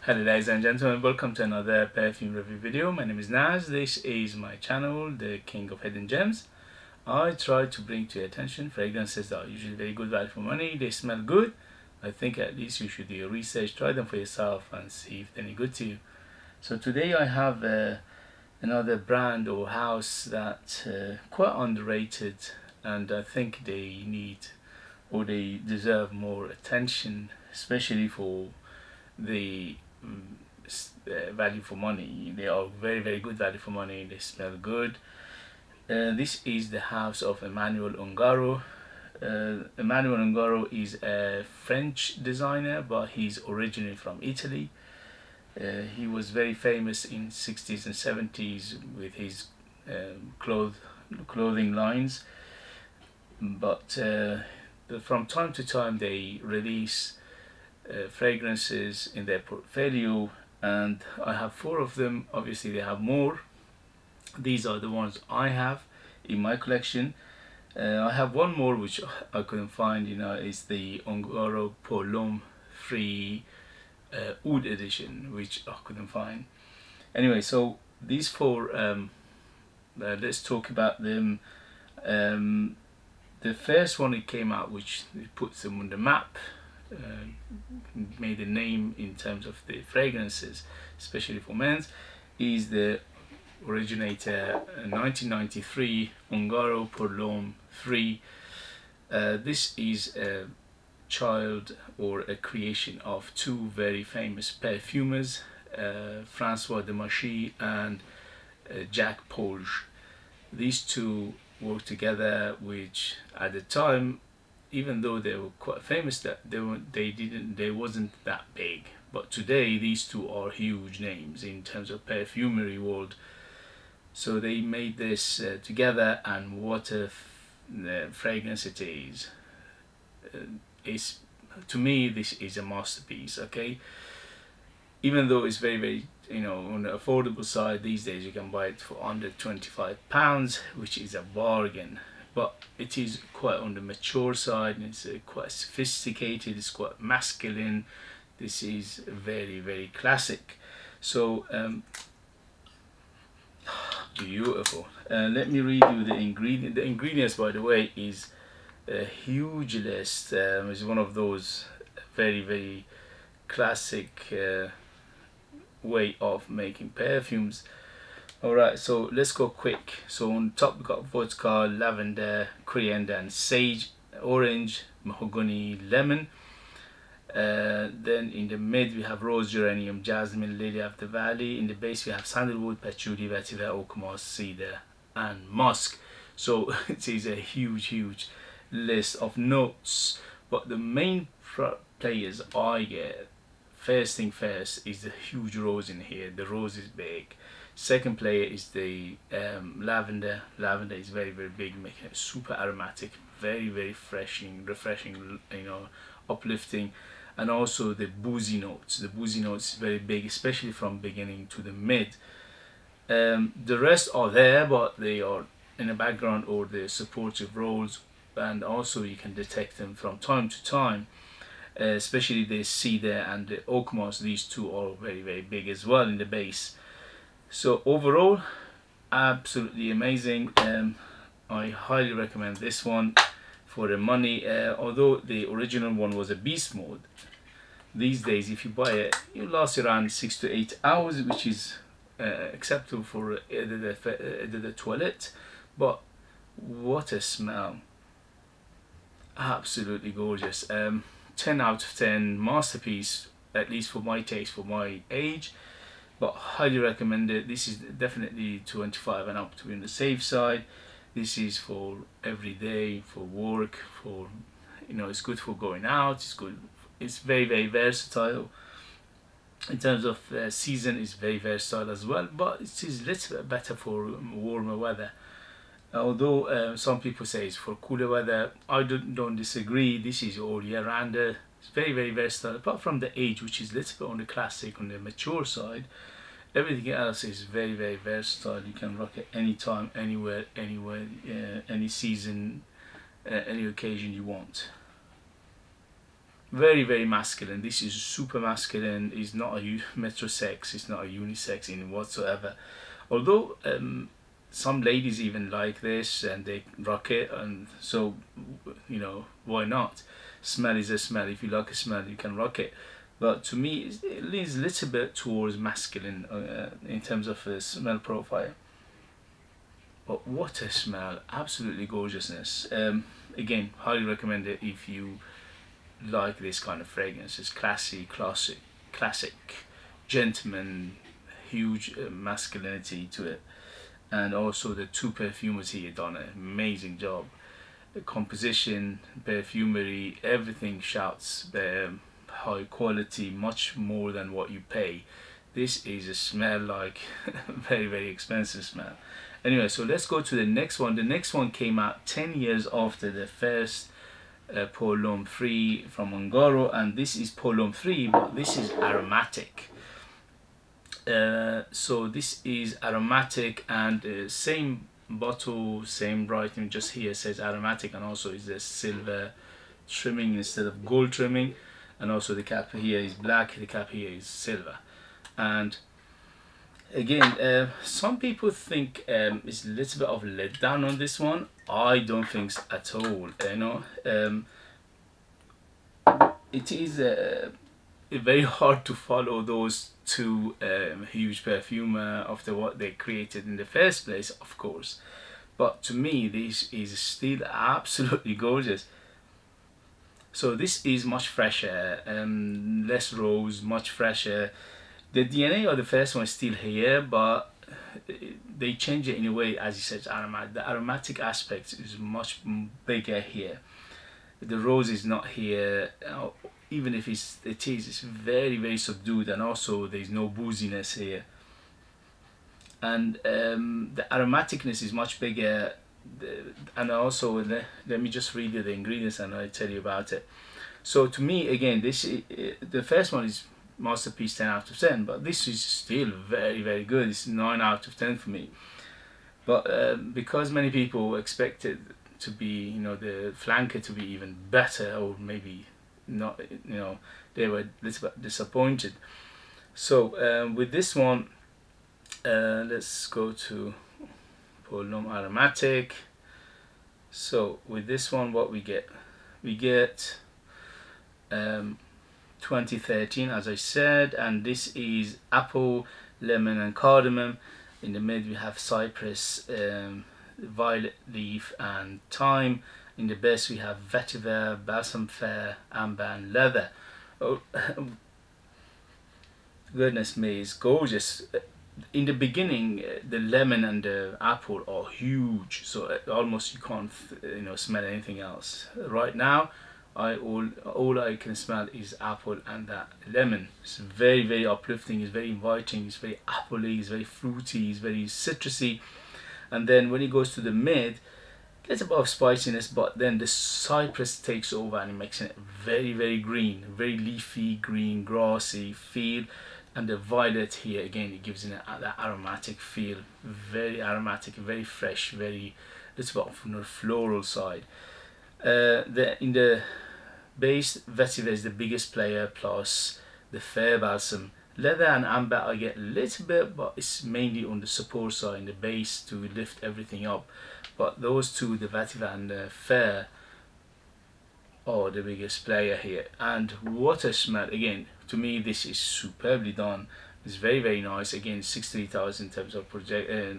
Hello ladies and gentlemen, welcome to another perfume review video. My name is Naz. This is my channel, the King of Hidden Gems. I try to bring to your attention fragrances that are usually very good value for money. They smell good. I think at least you should do your research, try them for yourself and see if they're any good to you. So today I have another brand or house that quite underrated, and I think they need or they deserve more attention, especially for the value for money. They are very good value for money. They smell good. This is the house of Emmanuel Ungaro. Emmanuel Ungaro is a French designer, but he's originally from Italy. He was very famous in 60s and 70s with his clothing lines, but from time to time they release fragrances in their portfolio, and I have four of them. Obviously they have more. These are the ones I have in my collection. I have one more which I couldn't find, is the Ungaro pour l'Homme free oud edition, which I couldn't find. Anyway, so these four, let's talk about them. The first one it came out, which puts them on the map, made a name in terms of the fragrances, especially for men's, is the originator 1993 Ungaro pour l'Homme 3. This is a child or a creation of two very famous perfumers, Francois de Machy and Jacques Polge. These two worked together, which at the time, even though they were quite famous, that they wasn't that big. But today these two are huge names in terms of perfumery world. So they made this together, and what a fragrance it is. It's, to me, this is a masterpiece. Okay, even though it's very on the affordable side these days, you can buy it for under £25, which is a bargain. But it is quite on the mature side, and it's quite sophisticated, it's quite masculine. This is very classic. So beautiful. Let me read you the ingredient. The ingredients, by the way, is a huge list. It's one of those very classic way of making perfumes. Alright, so let's go quick. So on top we got vodka, lavender, coriander and sage, orange, mahogany, lemon. Then in the mid we have rose, geranium, jasmine, lily of the valley. In the base we have sandalwood, patchouli, vetiver, oak moss, cedar and musk. So it is a huge list of notes, but the main players I get, first thing first, is the huge rose in here. The rose is big. Second player is the lavender. Lavender is very big, making it super aromatic, very refreshing, uplifting. And also the boozy notes. The boozy notes is very big, especially from beginning to the mid. The rest are there, but they are in the background or the supportive roles, and also you can detect them from time to time. Especially the cedar and the oak moss. These two are very big as well in the base. So overall, absolutely amazing. I highly recommend this one for the money. Although the original one was a beast mode, these days if you buy it, you last around 6 to 8 hours, which is acceptable for the toilet. But what a smell! Absolutely gorgeous. 10 out of 10, masterpiece, at least for my taste, for my age. But highly recommend it. This is definitely 25 and up, to be on the safe side. This is for every day, for work, for it's good for going out. It's good. It's very versatile. In terms of season, it's very versatile as well. But it is a little bit better for warmer weather. Although some people say it's for cooler weather, I don't disagree. This is all year round. It's very versatile. Apart from the age, which is a little bit on the classic, on the mature side, everything else is very versatile. You can rock it anytime, anywhere, any season, any occasion you want. very very masculine. This is super masculine. It's not a metrosex, it's not a unisex in whatsoever, although some ladies even like this and they rock it, and so you know, why not? Smell is a smell. If you like a smell, you can rock it. But to me, it leans a little bit towards masculine in terms of smell profile. But what a smell! Absolutely gorgeousness. Again, highly recommend it if you like this kind of fragrance. It's classy, classic, gentleman, huge masculinity to it. And also the two perfumers here done an amazing job. The composition, perfumery, everything shouts high quality, much more than what you pay. This is a smell like very very expensive smell. Anyway, so let's go to the next one. The next one came out 10 years after the first Pour L'Homme 3 from Ungaro, and this is Pour L'Homme 3, but this is Aromatic. So this is Aromatic, and same bottle, same writing, just here says Aromatic, and also is the silver trimming instead of gold trimming, and also the cap here is black, the cap here is silver. And again, some people think it's a little bit of a letdown on this one. I don't think so at all, you know. It is very hard to follow those two huge perfumer after what they created in the first place, of course. But to me, this is still absolutely gorgeous. So this is much fresher, less rose, much fresher. The DNA of the first one is still here, but they change it in a way, as you said, aromatic. The aromatic aspect is much bigger here. The rose is not here. Even if it's very very subdued, and also there's no booziness here. And the aromaticness is much bigger. And also, let me just read you the ingredients and I'll tell you about it. So to me, again, this the first one is masterpiece, 10 out of 10, but this is still very very good. It's 9 out of 10 for me. But because many people expected to be, you know, the flanker to be even better, or maybe not, you know, they were a little bit disappointed. So with this one, let's go to Pour L'Homme Aromatic. So with this one, what we get 2013, as I said, and this is apple, lemon and cardamom. In the mid we have cypress, violet leaf and thyme. In the base we have vetiver, balsam fir, amber and leather. Oh, goodness me, it's gorgeous. In the beginning, the lemon and the apple are huge, so almost you can't, you know, smell anything else. Right now, all I can smell is apple and that lemon. It's very very uplifting. It's very inviting. It's very appley. It's very fruity. It's very citrusy. And then when it goes to the mid, gets a bit of spiciness, but then the cypress takes over and it makes it very very green, very leafy, green, grassy feel. And the violet here again, it gives it that aromatic feel, very aromatic, very fresh, very little bit of the floral side. In the base, vetiver is the biggest player, plus the fair balsam. Leather and amber I get a little bit, but it's mainly on the support side in the base to lift everything up. But those two, the vetiver and the fair, are the biggest player here. And what a smell! Again, to me this is superbly done. It's very very nice. Again, 63,000 in terms of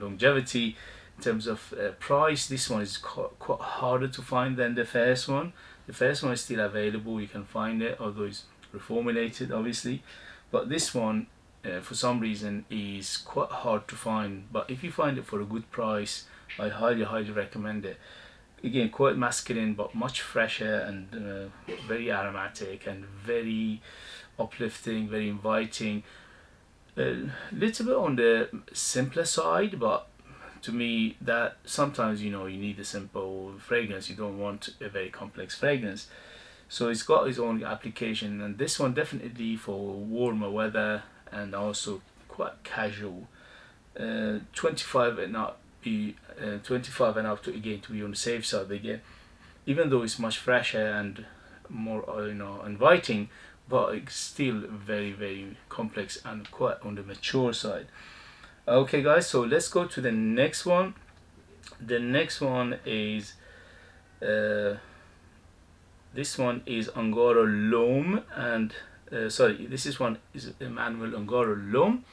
longevity. In terms of price, this one is quite harder to find than the first one. The first one is still available, you can find it, although it's reformulated obviously. But this one, for some reason, is quite hard to find. But if you find it for a good price, I highly highly recommend it. Again, quite masculine, but much fresher and very aromatic and very uplifting, very inviting. A little bit on the simpler side, but to me that sometimes, you know, you need a simple fragrance. You don't want a very complex fragrance. So it's got its own application, and this one definitely for warmer weather and also quite casual. 25 and up, 25 and up to, again, to be on the safe side again. Even though it's much fresher and more inviting, but it's still very very complex and quite on the mature side. Okay guys, so let's go to the next one. The next one is this one is Ungaro L'Homme, and sorry, one is Emmanuel Ungaro L'Homme,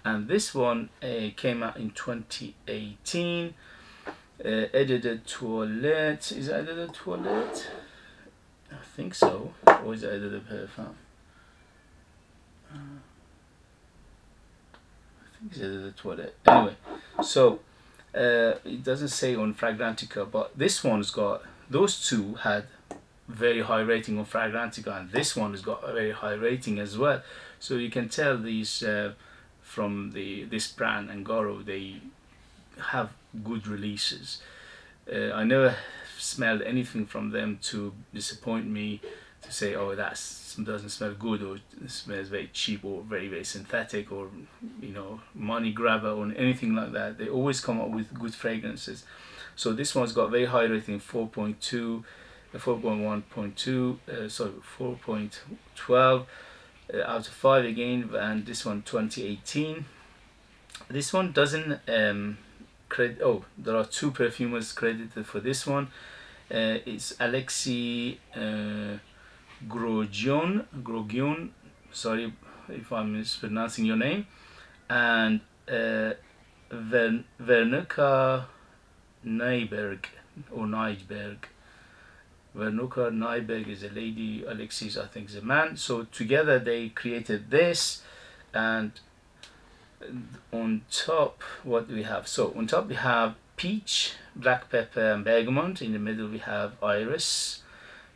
and this one came out in 2018. Edited Toilette, is it Edited Toilette? I think so, or is it Edited Perfume? I think it's Edited Toilette. Anyway, so it doesn't say on Fragrantica, but this one's got, those two had very high rating on Fragrantica, and this one has got a very high rating as well. So you can tell these from this brand Ungaro, they have good releases. I never smelled anything from them to disappoint me, to say, oh, that doesn't smell good, or it smells very cheap, or very very synthetic, or money grabber, or anything like that. They always come up with good fragrances. So this one's got very high rating, 4.2, 4.1.2, sorry, 4.12 out of 5 again, and this one 2018. This one doesn't there are two perfumers credited for this one. It's Alexei Grogion, sorry if I'm mispronouncing your name, and Vernuka Nyberg, or Nyberg. Vernuka Nyberg is a lady, Alexis I think is a man. So together they created this. And on top, what do we have? So on top we have peach, black pepper and bergamot. In the middle we have iris,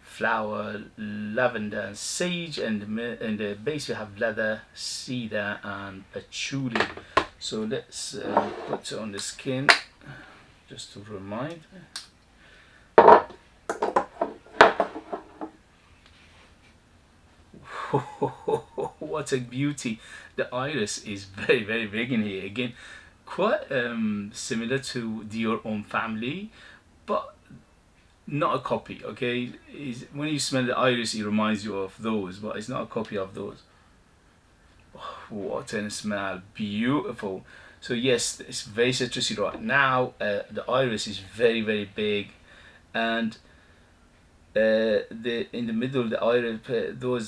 flower, lavender and sage, and in the base we have leather, cedar and patchouli. So let's put it on the skin just to remind. What a beauty. The iris is very very big in here. Again, quite similar to Dior Homme family, but not a copy. Okay, when you smell the iris it reminds you of those, but it's not a copy of those. What a smell, beautiful. So yes, it's very citrusy right now. The iris is very very big, and in the middle, the iris,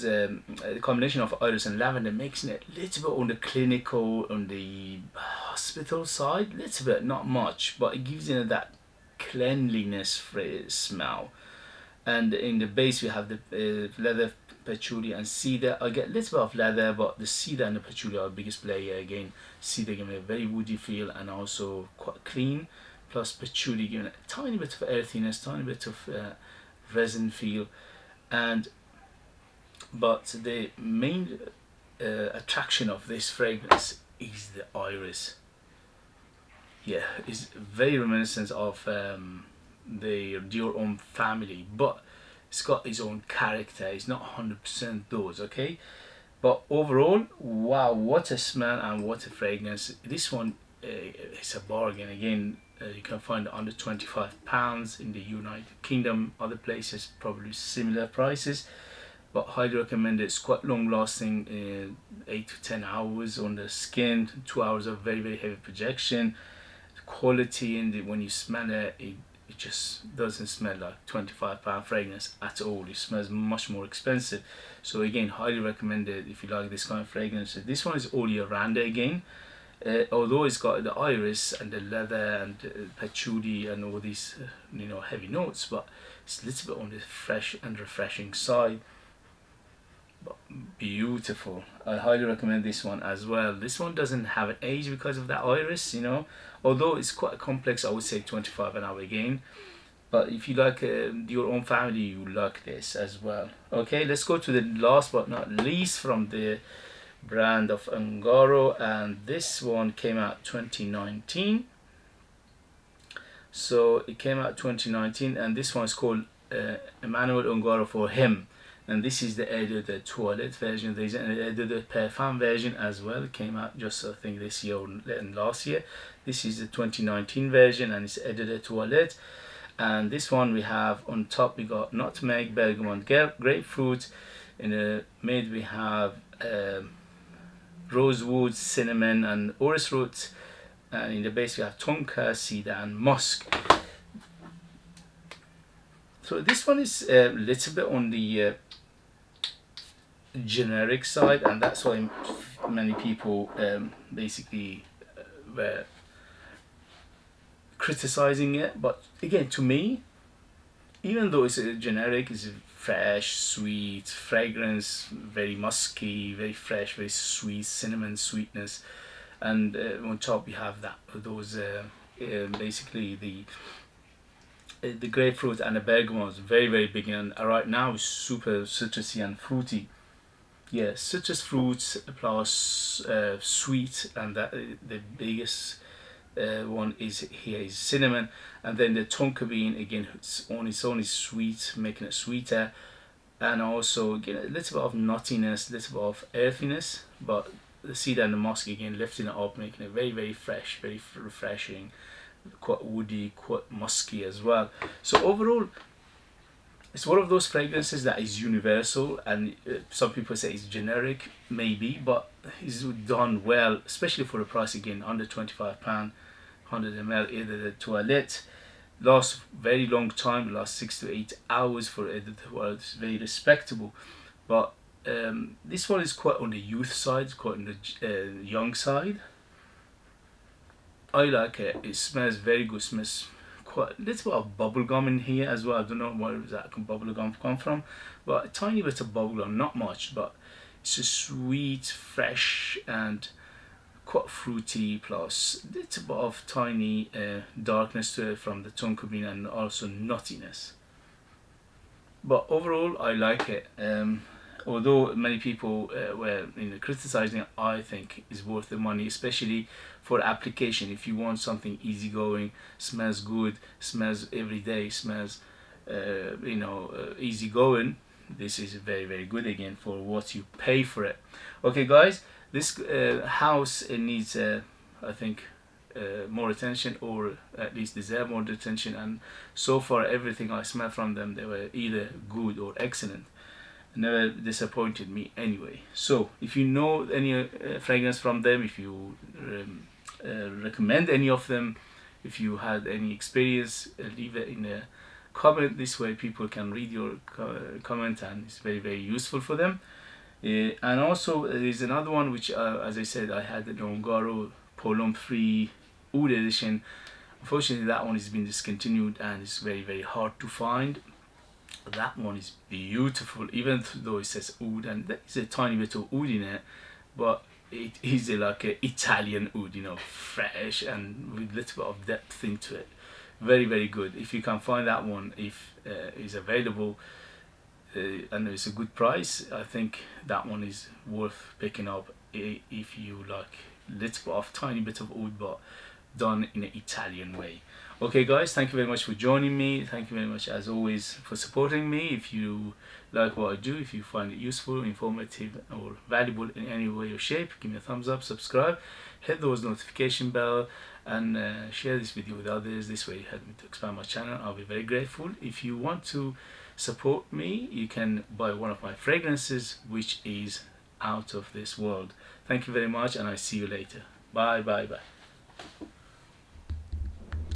the combination of iris and lavender makes it a little bit on the clinical, on the hospital side, little bit, not much, but it gives it that cleanliness smell. And in the base we have the leather, patchouli and cedar. I get a little bit of leather, but the cedar and the patchouli are the biggest player. Again, cedar giving a very woody feel and also quite clean, plus patchouli giving a tiny bit of earthiness, tiny bit of resin feel. But the main attraction of this fragrance is the iris. Yeah, it's very reminiscent of the Dior Homme family, but it's got its own character. It's not 100% those, okay? But overall, wow, what a smell and what a fragrance. This one is a bargain. Again, you can find it under £25 in the United Kingdom. Other places probably similar prices, but highly recommend it. It's quite long lasting, 8 to 10 hours on the skin, 2 hours of very very heavy projection. The quality, and when you smell it, it just doesn't smell like £25 fragrance at all. It smells much more expensive. So again, highly recommend it if you like this kind of fragrance. This one is all year round again. Although it's got the iris and the leather and patchouli and all these heavy notes, but it's a little bit on the fresh and refreshing side. But beautiful. I highly recommend this one as well. This one doesn't have an age because of that iris, although it's quite complex. I would say 25 an hour again, but if you like your own family, you like this as well. Okay, let's go to the last but not least from the brand of Ungaro, and this one came out 2019. So it came out 2019, and this one is called Emmanuel Ungaro for HOMME, and this is the edited toilette version. There's an edited Perfume version as well. It came out just I think this year and last year. This is the 2019 version, and it's edited toilette. And this one we have on top, we got nutmeg, bergamot, grapefruit. In the mid we have rosewood, cinnamon and orris root, and in the base we have tonka, cedar and musk. So this one is a little bit on the generic side, and that's why many people basically were criticizing it. But again, to me, even though it's a generic, it's a fresh, sweet fragrance, very musky, very fresh, very sweet, cinnamon sweetness, and on top you have those basically the grapefruit and the bergamot is very very big, and right now it's super citrusy and fruity. Yeah, citrus fruits plus sweet, and that the biggest one is here is cinnamon, and then the tonka bean again, it's on its own is sweet, making it sweeter, and also again a little bit of nuttiness, a little bit of earthiness, but the cedar and the musk again lifting it up, making it very very fresh, very refreshing, quite woody, quite musky as well. So overall, it's one of those fragrances that is universal, and some people say it's generic, maybe, but it's done well, especially for the price. Again, under £25, 100 ml, either the toilette. Lasts very long time, lasts 6 to 8 hours for it. Well, it's very respectable. But this one is quite on the youth side, quite on the young side. I like it. It smells very good. Smells quite a little bit of bubble gum in here as well. I don't know where that bubble gum come from, but a tiny bit of bubble gum, not much, but it's just sweet, fresh, and quite fruity, plus a little bit of tiny darkness to it from the tonka bean, and also nuttiness. But overall, I like it. Although many people were criticizing it, I think it's worth the money, especially for application. If you want something easygoing, smells good, smells every day, smells easygoing, this is very very good again for what you pay for it. Okay guys, this house, it needs I think more attention, or at least deserve more attention, and so far everything I smell from them, they were either good or excellent, never disappointed me anyway. So if you know any fragrance from them, if you recommend any of them, if you had any experience, leave it in a comment. This way people can read your comment, and it's very very useful for them. And also there is another one which as I said, I had the Ungaro Polum 3 Oud edition. Unfortunately that one has been discontinued, and it's very very hard to find. That one is beautiful, even though it says oud, and there's a tiny bit of oud in it, but it is like an Italian oud, fresh and with a little bit of depth into it. Very very good. If you can find that one, if is available, and it's a good price, I think that one is worth picking up if you like a little bit of tiny bit of oud, but done in an Italian way. Okay guys, thank you very much for joining me. Thank you very much as always for supporting me. If you like what I do, if you find it useful, informative or valuable in any way or shape, give me a thumbs up, subscribe, hit those notification bell, and share this video with others. This way you help me to expand my channel. I'll be very grateful. If you want to support me, you can buy one of my fragrances, which is out of this world. Thank you very much, and I see you later. Bye bye bye.